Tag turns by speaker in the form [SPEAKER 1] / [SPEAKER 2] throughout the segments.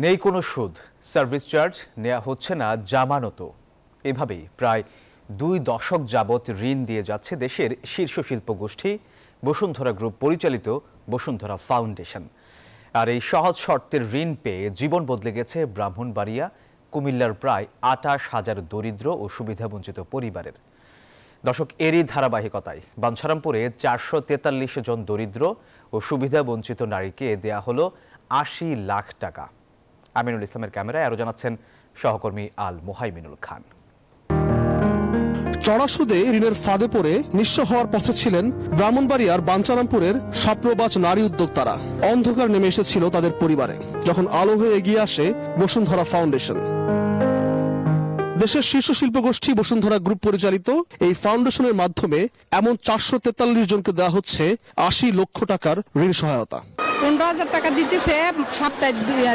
[SPEAKER 1] নেই কোনো সুদ, সার্ভিস চার্জ নেওয়া হচ্ছে না, জামানতও। এভাবেই প্রায় 2 দশক যাবৎ ঋণ দিয়ে যাচ্ছে দেশের শীর্ষ শিল্প গোষ্ঠী বসুন্ধরা গ্রুপ পরিচালিত বসুন্ধরা ফাউন্ডেশন। আর এই সহজ শর্তের ঋণ পেয়ে জীবন বদলে গেছে ব্রাহ্মণবাড়িয়া, কুমিল্লার প্রায় 28,000 দরিদ্র ও সুবিধাবঞ্চিত পরিবারের। দর্শক, এরই ধারাবাহিকতায় বাঞ্ছারামপুরে 443 জন দরিদ্র ও সুবিধাবঞ্চিত নারীকে দেয়া হলো 80 লাখ টাকা। আমিনুল ইসলামের ক্যামেরায় আরো জানাচ্ছেন সহকর্মী আল মোহাইমিনুল খান।
[SPEAKER 2] চড়া সুদে ঋণের ফাঁদে পড়ে নিঃস্ব হওয়ার পথে ছিলেন ব্রাহ্মণবাড়িয়ার বাঞ্ছারামপুরের স্বপ্নবাজ নারী উদ্যোক্তারা। অন্ধকার নেমে এসেছিল তাদের পরিবারে, যখন আলো হয়ে এগিয়ে আসে বসুন্ধরা ফাউন্ডেশন। দেশের শীর্ষ শিল্প গোষ্ঠী বসুন্ধরা গ্রুপ পরিচালিত এই ফাউন্ডেশনের মাধ্যমে এমন 443 জনকে দেওয়া হচ্ছে 80 লক্ষ টাকার ঋণ সহায়তা।
[SPEAKER 3] 15,000 টাকা দিতেছে, সপ্তাহে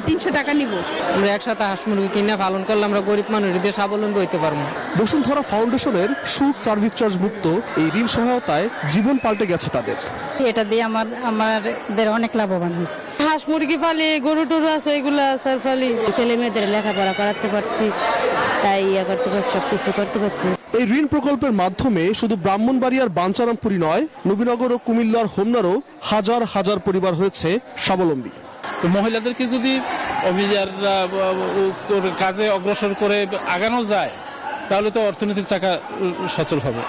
[SPEAKER 3] 300 টাকা নিব।
[SPEAKER 4] আমরা একসাথে হাঁস মুরগি কিনে পালন করলে আমরা গরিব মানুষ দিয়ে স্বাবলম্বী হইতে পারবো।
[SPEAKER 2] বসুন্ধরা ফাউন্ডেশনের সুদ সার্ভিস চার্জ মুক্ত এই ঋণ সহায়তায় জীবন পাল্টে গেছে তাদের।
[SPEAKER 3] এটা দিয়ে আমাদের অনেক লাভবান হয়েছে।
[SPEAKER 5] হাঁস মুরগি পালি, গরু টরু আছে, এগুলা সার পালি।
[SPEAKER 3] ছেলে মেয়েদের লেখাপড়া করাতে পারছি, তাই করতে পারছি, সবকিছু করতে পারছি।
[SPEAKER 2] এই ঋণ প্রকল্পের মাধ্যমে শুধু ব্রাহ্মণবাড়িয়ার বাঞ্ছারামপুরই নয়, নবীনগর ও কুমিল্লার হোমনারও হাজার হাজার পরিবার হয়েছে স্বাবলম্বী।
[SPEAKER 6] মহিলাদেরকে যদি অভিযান কাজে অগ্রসর করে আগানো যায়, তাহলে তো অর্থনীতির চাকা সচল হবে।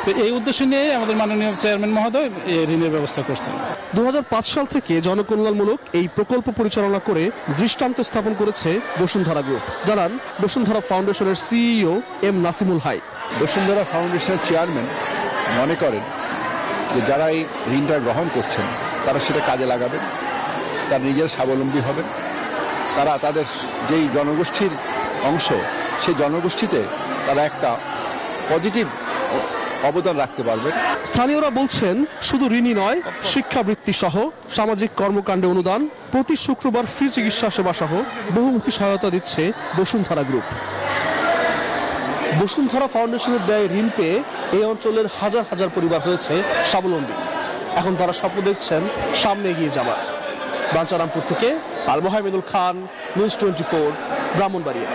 [SPEAKER 6] তো এই উদ্দেশ্য নিয়ে আমাদের মাননীয় চেয়ারম্যান মহোদয় এই ঋণের ব্যবস্থা করছেন।
[SPEAKER 2] 2005 সাল থেকে জনকল্যাণমূলক এই প্রকল্প পরিচালনা করে দৃষ্টান্ত স্থাপন করেছে বসুন্ধরা গ্রুপ, জানান বসুন্ধরা ফাউন্ডেশনের সিইও এম নাসিমুল হাই।
[SPEAKER 7] বসুন্ধরা ফাউন্ডেশনের চেয়ারম্যান মনে করেন যে যারা এই ঋণটা গ্রহণ করছেন তারা সেটা কাজে লাগাবেন, তার নিজের স্বাবলম্বী হবেন, তারা তাদের যেই জনগোষ্ঠীর অংশ সেই জনগোষ্ঠীতে তারা একটা পজিটিভ অবদান রাখতে পারবেন।
[SPEAKER 2] স্থানীয়রা বলছেন শুধু ঋণই নয়, শিক্ষাবৃত্তি সহ সামাজিক কর্মকাণ্ডে অনুদান, প্রতি শুক্রবার ফ্রি চিকিৎসা সেবা সহ বহুমুখী সহায়তা দিচ্ছে বসুন্ধরা গ্রুপ। বসুন্ধরা ফাউন্ডেশনের দেয় ঋণ পেয়ে এই অঞ্চলের হাজার হাজার পরিবার হয়েছে স্বাবলম্বী। এখন তারা স্বপ্ন দেখছেন সামনে এগিয়ে যাবার। বাঞ্ছারামপুর থেকে আল মোহাইমিনুল খান, নিউজ 24, ব্রাহ্মণবাড়িয়া।